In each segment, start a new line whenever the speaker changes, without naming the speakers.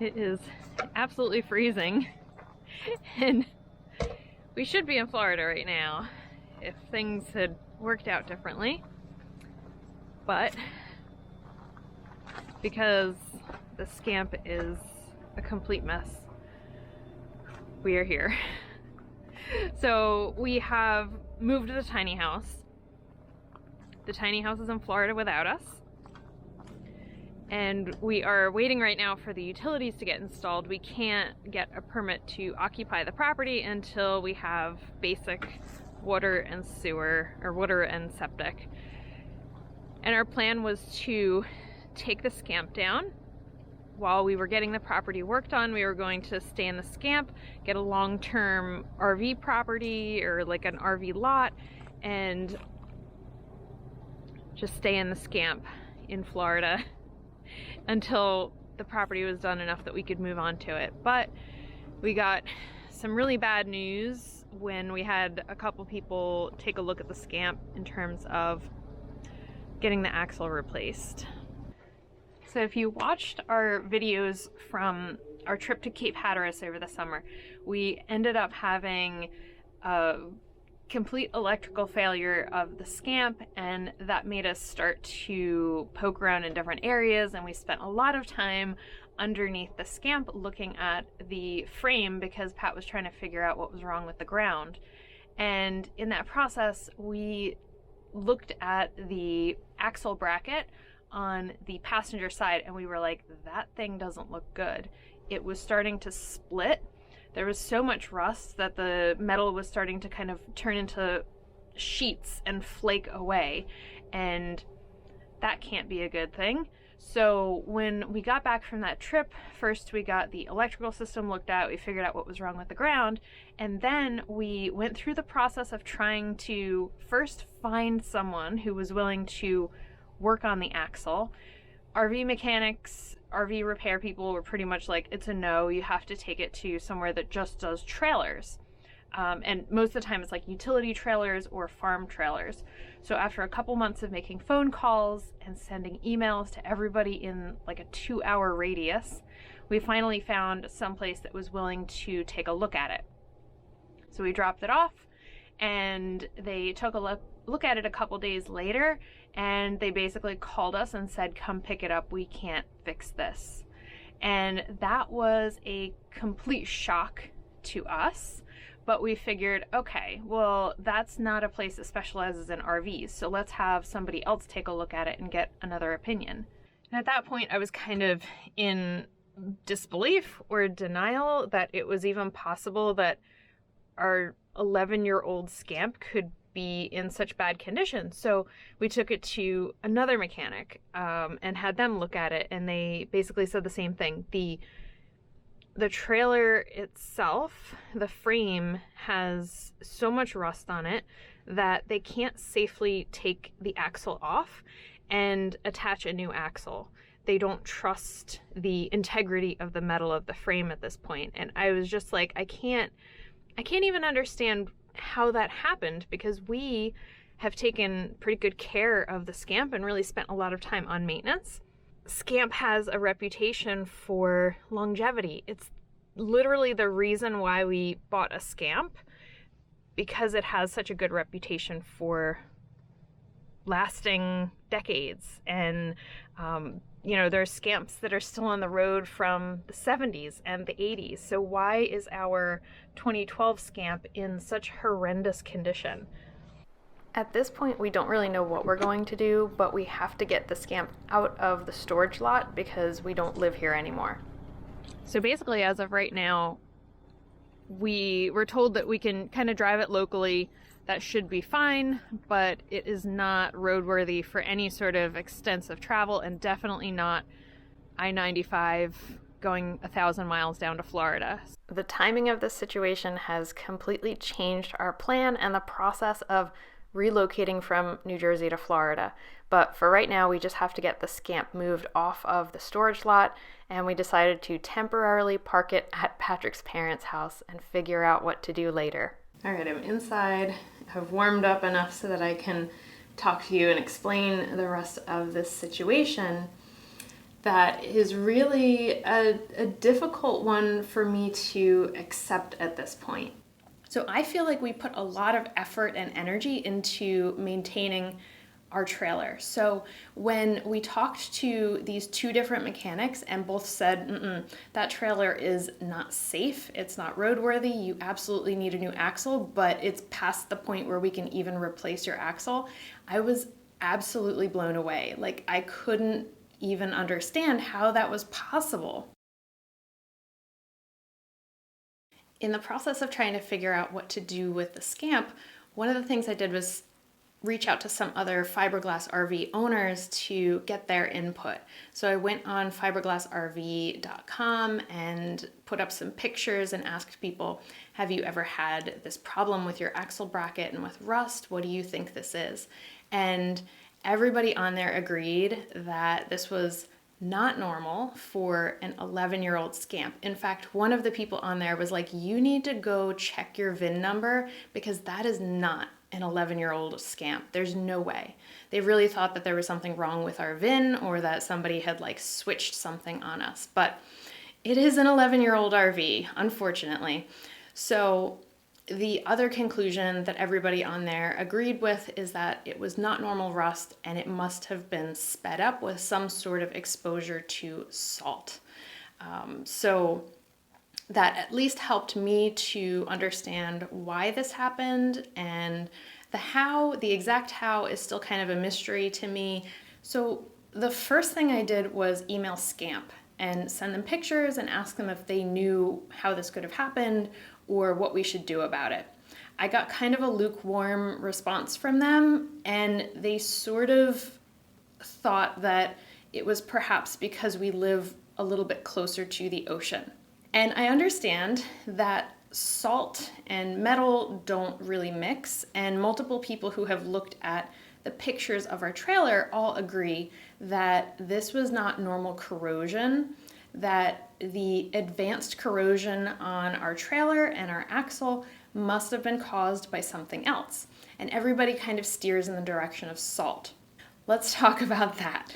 It is absolutely freezing, and we should be in Florida right now if things had worked out differently, but because the SCAMP is a complete mess, we are here. So we have moved to the tiny house. The tiny house is in Florida without us, and we are waiting right now for the utilities to get installed. We can't get a permit to occupy the property until we have basic water and sewer, or water and septic. And our plan was to take the SCAMP down. While we were getting the property worked on, we were going to stay in the SCAMP, get a long-term RV property or like an RV lot, and just stay in the SCAMP in Florida until the property was done enough that we could move on to it. But we got some really bad news when we had a couple people take a look at the SCAMP in terms of getting the axle replaced. So if you watched our videos from our trip to Cape Hatteras over the summer, we ended up having a complete electrical failure of the SCAMP, and that made us start to poke around in different areas, and we spent a lot of time underneath the SCAMP looking at the frame because Pat was trying to figure out what was wrong with the ground. And in that process, we looked at the axle bracket on the passenger side, and we were like, that thing doesn't look good. It was starting to split. There was so much rust that the metal was starting to kind of turn into sheets and flake away, and that can't be a good thing. So when we got back from that trip, first we got the electrical system looked at, we figured out what was wrong with the ground, and then we went through the process of trying to first find someone who was willing to work on the axle. RV mechanics, RV repair people were pretty much like, it's a no, you have to take it to somewhere that just does trailers. And most of the time it's like utility trailers or farm trailers. So after a couple months of making phone calls and sending emails to everybody in like a 2-hour radius, we finally found someplace that was willing to take a look at it. So we dropped it off, and they took a look at it a couple days later, and they basically called us and said, come pick it up, we can't fix this. And that was a complete shock to us, but we figured, okay, well, that's not a place that specializes in RVs, so let's have somebody else take a look at it and get another opinion. And at that point, I was kind of in disbelief or denial that it was even possible that our 11-year-old SCAMP could be in such bad condition. So we took it to another mechanic and had them look at it, and they basically said the same thing. The trailer itself, the frame, has so much rust on it that they can't safely take the axle off and attach a new axle. They don't trust the integrity of the metal of the frame at this point. And I was just like, I can't even understand how that happened, because we have taken pretty good care of the SCAMP and really spent a lot of time on maintenance. SCAMP has a reputation for longevity. It's literally the reason why we bought a SCAMP, because it has such a good reputation for lasting decades. And you know, there's SCAMPs that are still on the road from the 70s and the 80s. So why is our 2012 SCAMP in such horrendous condition? At this point, we don't really know what we're going to do, but we have to get the SCAMP out of the storage lot because we don't live here anymore. So basically, as of right now, we were told that we can kind of drive it locally. That should be fine, but it is not roadworthy for any sort of extensive travel, and definitely not I-95 going 1,000 miles down to Florida. The timing of this situation has completely changed our plan and the process of relocating from New Jersey to Florida. But for right now, we just have to get the SCAMP moved off of the storage lot, and we decided to temporarily park it at Patrick's parents' house and figure out what to do later. All right, I'm inside. I've warmed up enough so that I can talk to you and explain the rest of this situation. that is really a difficult one for me to accept at this point. So I feel like we put a lot of effort and energy into maintaining our trailer. So when we talked to these two different mechanics and both said, that trailer is not safe, it's not roadworthy, you absolutely need a new axle, but it's past the point where we can even replace your axle, I was absolutely blown away. Like, I couldn't even understand how that was possible. In the process of trying to figure out what to do with the SCAMP, one of the things I did was reach out to some other fiberglass RV owners to get their input. So I went on fiberglassrv.com and put up some pictures and asked people, have you ever had this problem with your axle bracket and with rust? What do you think this is? And everybody on there agreed that this was not normal for an 11-year-old SCAMP. In fact, one of the people on there was like, you need to go check your VIN number because that is not an 11-year-old SCAMP. There's no way. They really thought that there was something wrong with our VIN or that somebody had like switched something on us. But it is an 11-year-old RV, unfortunately. So the other conclusion that everybody on there agreed with is that it was not normal rust and it must have been sped up with some sort of exposure to salt. So that at least helped me to understand why this happened, and the exact how is still kind of a mystery to me. So the first thing I did was email SCAMP and send them pictures and ask them if they knew how this could have happened or what we should do about it. I got kind of a lukewarm response from them, and they sort of thought that it was perhaps because we live a little bit closer to the ocean. And I understand that salt and metal don't really mix, and multiple people who have looked at the pictures of our trailer all agree that this was not normal corrosion, that the advanced corrosion on our trailer and our axle must have been caused by something else. And everybody kind of steers in the direction of salt. Let's talk about that.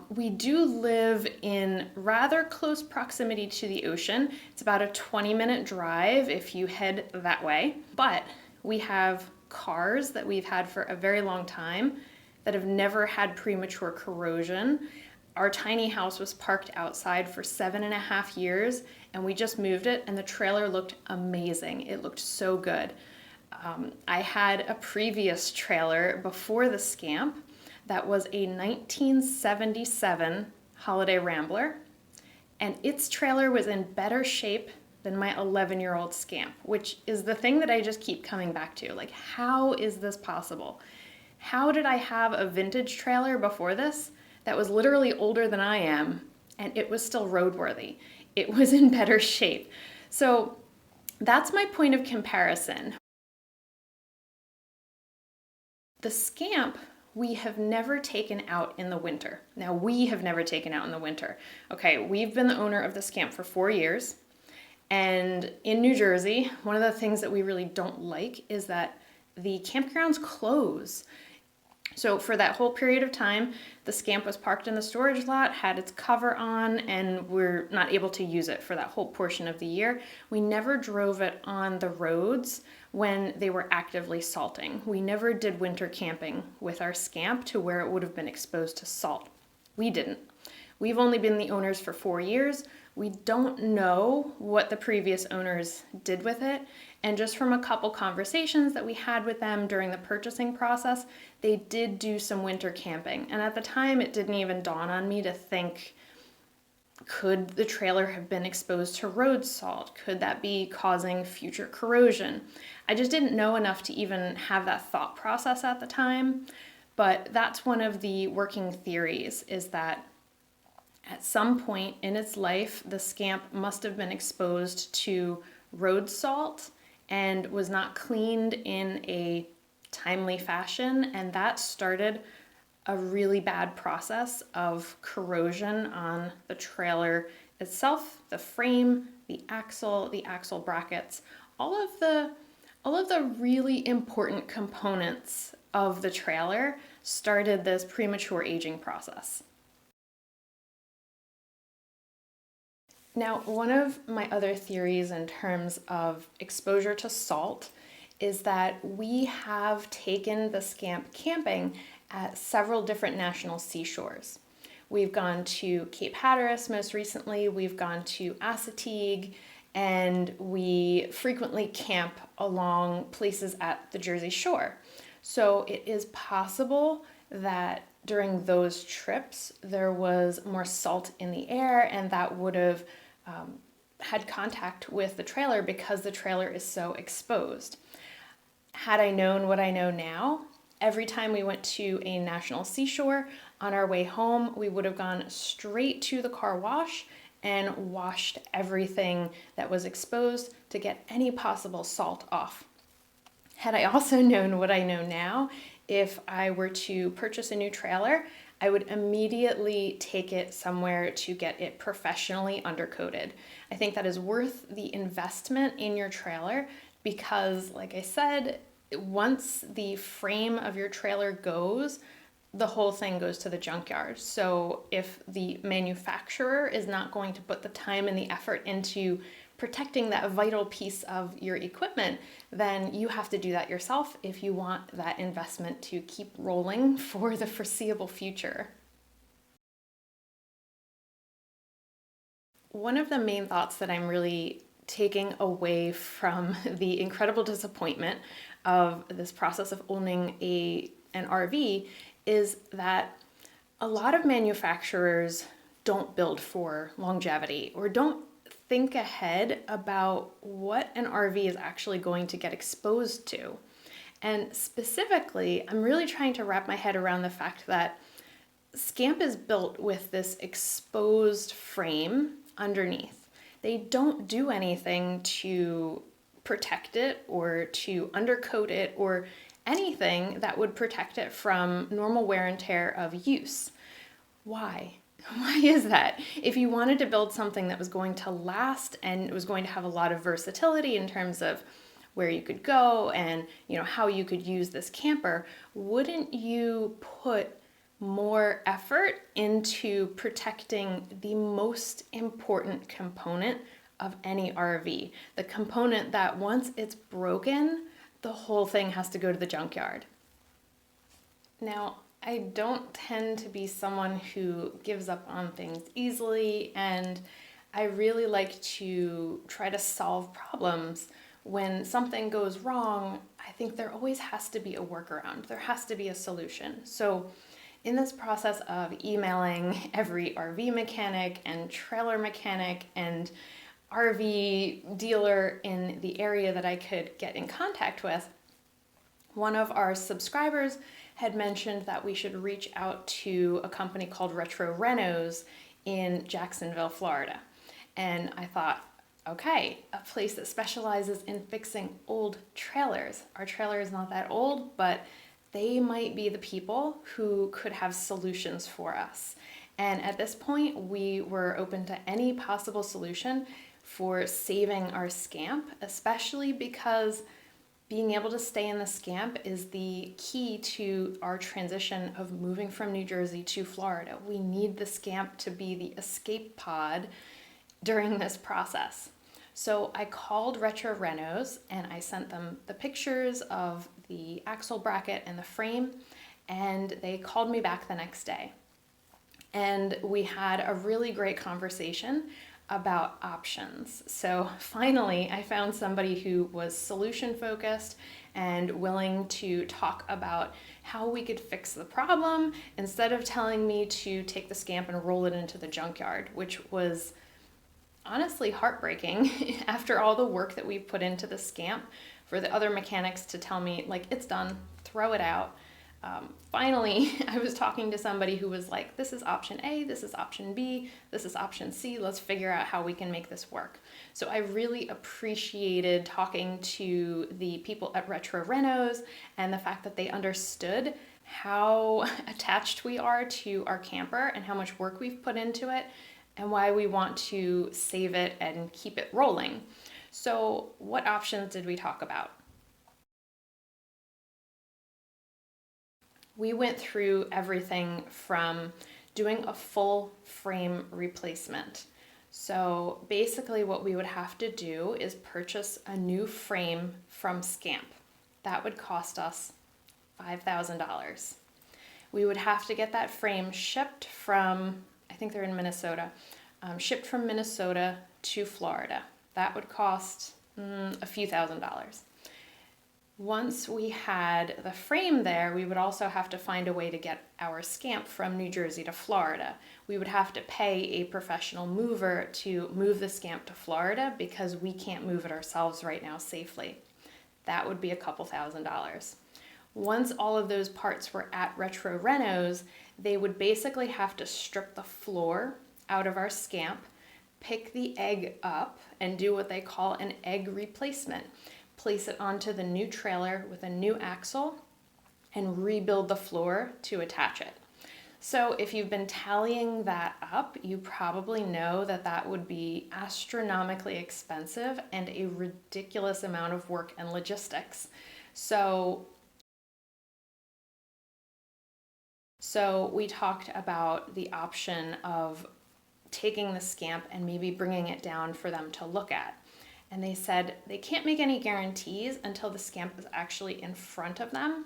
We do live in rather close proximity to the ocean. It's about a 20-minute drive if you head that way. But we have cars that we've had for a very long time that have never had premature corrosion. Our tiny house was parked outside for 7.5 years, and we just moved it, and the trailer looked amazing. It looked so good. I had a previous trailer before the SCAMP that was a 1977 Holiday Rambler, and its trailer was in better shape than my 11-year-old SCAMP, which is the thing that I just keep coming back to. Like, how is this possible? How did I have a vintage trailer before this that was literally older than I am, and it was still roadworthy? It was in better shape. So that's my point of comparison. The SCAMP we have never taken out in the winter. Now, we have never taken out in the winter. Okay, we've been the owner of the SCAMP for 4 years, and in New Jersey, one of the things that we really don't like is that the campgrounds close. So for that whole period of time, the SCAMP was parked in the storage lot, had its cover on, and we're not able to use it for that whole portion of the year. We never drove it on the roads when they were actively salting. We never did winter camping with our SCAMP to where it would have been exposed to salt. We didn't. We've only been the owners for 4 years. We don't know what the previous owners did with it. And just from a couple conversations that we had with them during the purchasing process, they did do some winter camping. And at the time, it didn't even dawn on me to think, could the trailer have been exposed to road salt? Could that be causing future corrosion? I just didn't know enough to even have that thought process at the time. But that's one of the working theories, is that at some point in its life, the SCAMP must have been exposed to road salt and was not cleaned in a timely fashion, and that started a really bad process of corrosion on the trailer itself, the frame, the axle brackets, all of the really important components of the trailer started this premature aging process. Now, one of my other theories in terms of exposure to salt is that we have taken the SCAMP camping at several different national seashores. We've gone to Cape Hatteras most recently, we've gone to Assateague, and we frequently camp along places at the Jersey Shore. So it is possible that during those trips there was more salt in the air, and that would have had contact with the trailer because the trailer is so exposed. Had I known what I know now, every time we went to a national seashore, on our way home, we would have gone straight to the car wash and washed everything that was exposed to get any possible salt off. Had I also known what I know now, if I were to purchase a new trailer, I would immediately take it somewhere to get it professionally undercoated. I think that is worth the investment in your trailer because, like I said, once the frame of your trailer goes, the whole thing goes to the junkyard. So if the manufacturer is not going to put the time and the effort into protecting that vital piece of your equipment, then you have to do that yourself if you want that investment to keep rolling for the foreseeable future. One of the main thoughts that I'm really taking away from the incredible disappointment of this process of owning an RV is that a lot of manufacturers don't build for longevity or don't think ahead about what an RV is actually going to get exposed to. And specifically, I'm really trying to wrap my head around the fact that SCAMP is built with this exposed frame underneath. They don't do anything to protect it or to undercoat it or anything that would protect it from normal wear and tear of use. Why? Why is that? If you wanted to build something that was going to last and it was going to have a lot of versatility in terms of where you could go and how you could use this camper, wouldn't you put more effort into protecting the most important component of any RV? The component that once it's broken, the whole thing has to go to the junkyard. Now, I don't tend to be someone who gives up on things easily, and I really like to try to solve problems. When something goes wrong, I think there always has to be a workaround. There has to be a solution. So in this process of emailing every RV mechanic and trailer mechanic and RV dealer in the area that I could get in contact with, one of our subscribers had mentioned that we should reach out to a company called Retro Renos in Jacksonville, Florida. And I thought, okay, a place that specializes in fixing old trailers. Our trailer is not that old, but they might be the people who could have solutions for us. And at this point, we were open to any possible solution for saving our SCAMP, especially because being able to stay in the SCAMP is the key to our transition of moving from New Jersey to Florida. We need the SCAMP to be the escape pod during this process. So I called Retro Renos and I sent them the pictures of the axle bracket and the frame, and they called me back the next day. And we had a really great conversation about options. So finally, I found somebody who was solution focused and willing to talk about how we could fix the problem instead of telling me to take the SCAMP and roll it into the junkyard, which was honestly heartbreaking after all the work that we've put into the SCAMP for the other mechanics to tell me, like, it's done, throw it out. Finally, I was talking to somebody who was like, this is option A, this is option B, this is option C, let's figure out how we can make this work. So I really appreciated talking to the people at Retro Renos and the fact that they understood how attached we are to our camper and how much work we've put into it and why we want to save it and keep it rolling. So what options did we talk about? We went through everything from doing a full frame replacement. So basically what we would have to do is purchase a new frame from SCAMP. That would cost us $5,000. We would have to get that frame shipped from, I think they're in Minnesota, shipped from Minnesota to Florida. That would cost a few $1,000s. Once we had the frame there, we would also have to find a way to get our SCAMP from New Jersey to Florida. We would have to pay a professional mover to move the SCAMP to Florida because we can't move it ourselves right now safely. That would be a couple $1,000s. Once all of those parts were at Retro Renos, they would basically have to strip the floor out of our SCAMP, pick the egg up, and do what they call an egg replacement. Place it onto the new trailer with a new axle and rebuild the floor to attach it. So if you've been tallying that up, you probably know that that would be astronomically expensive and a ridiculous amount of work and logistics. So we talked about the option of taking the SCAMP and maybe bringing it down for them to look at. And they said they can't make any guarantees until the SCAMP is actually in front of them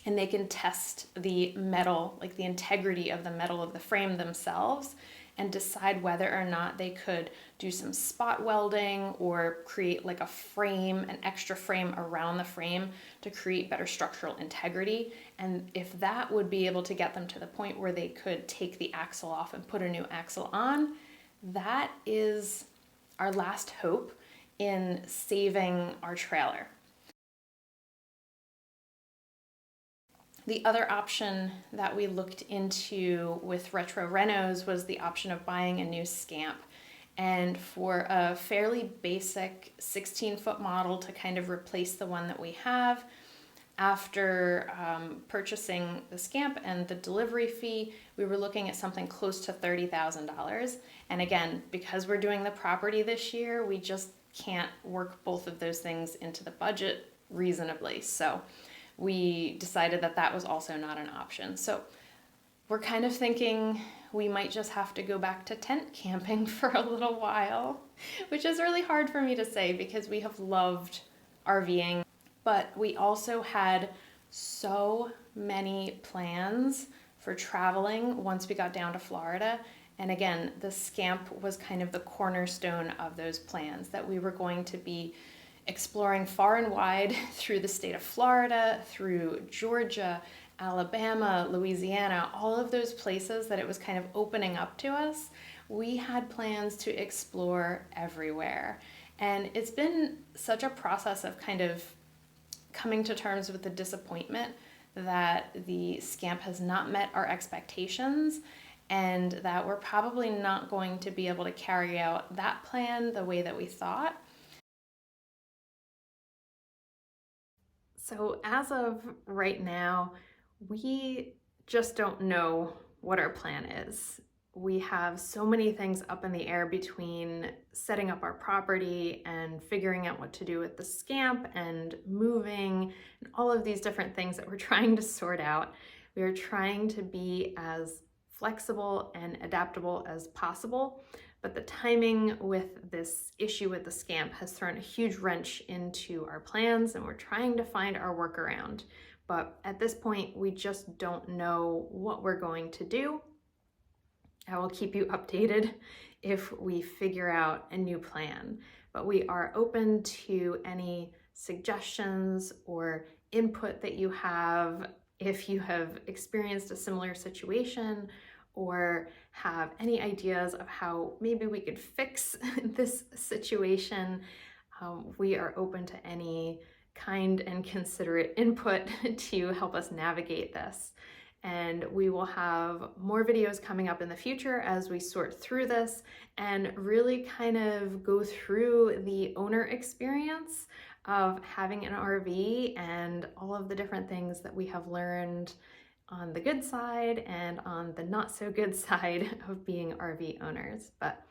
and they can test the metal, like the integrity of the metal of the frame themselves, and decide whether or not they could do some spot welding or create like a frame, an extra frame around the frame to create better structural integrity. And if that would be able to get them to the point where they could take the axle off and put a new axle on, that is our last hope in saving our trailer. The other option that we looked into with Retro Renos was the option of buying a new SCAMP. And for a fairly basic 16-foot model to kind of replace the one that we have, after purchasing the SCAMP and the delivery fee, we were looking at something close to $30,000. And again, because we're doing the property this year, we just can't work both of those things into the budget reasonably. So we decided that that was also not an option. So we're kind of thinking we might just have to go back to tent camping for a little while, which is really hard for me to say because we have loved RVing, but we also had so many plans for traveling once we got down to Florida. And again, the SCAMP was kind of the cornerstone of those plans, that we were going to be exploring far and wide through the state of Florida, through Georgia, Alabama, Louisiana, all of those places that it was kind of opening up to us. We had plans to explore everywhere. And it's been such a process of kind of coming to terms with the disappointment that the SCAMP has not met our expectations, and that we're probably not going to be able to carry out that plan the way that we thought. So as of right now, we just don't know what our plan is. We have so many things up in the air between setting up our property and figuring out what to do with the SCAMP and moving and all of these different things that we're trying to sort out. We are trying to be as flexible and adaptable as possible, but the timing with this issue with the SCAMP has thrown a huge wrench into our plans, and we're trying to find our workaround. But at this point, we just don't know what we're going to do. I will keep you updated if we figure out a new plan, but we are open to any suggestions or input that you have if you have experienced a similar situation or have any ideas of how maybe we could fix this situation. We are open to any kind and considerate input to help us navigate this. And we will have more videos coming up in the future as we sort through this and really kind of go through the owner experience of having an RV and all of the different things that we have learned on the good side and on the not so good side of being RV owners. But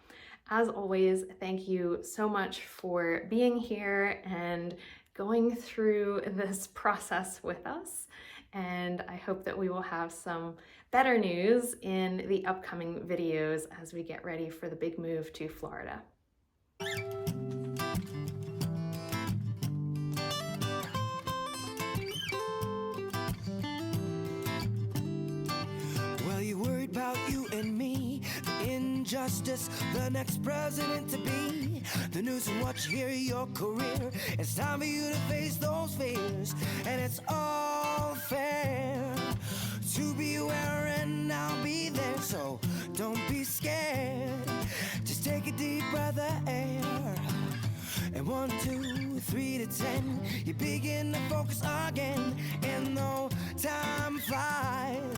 as always, thank you so much for being here and going through this process with us. and I hope that we will have some better news in the upcoming videos as we get ready for the big move to Florida.
Well, you worried about you and me, the injustice, the next president to be, the news and what you hear, your career. It's time for you to face those fears, and it's all fair to be aware, and I'll be there, so don't be scared. Just take a deep breath of air, and 1, 2, 3 to 10, you begin to focus again, and no time flies.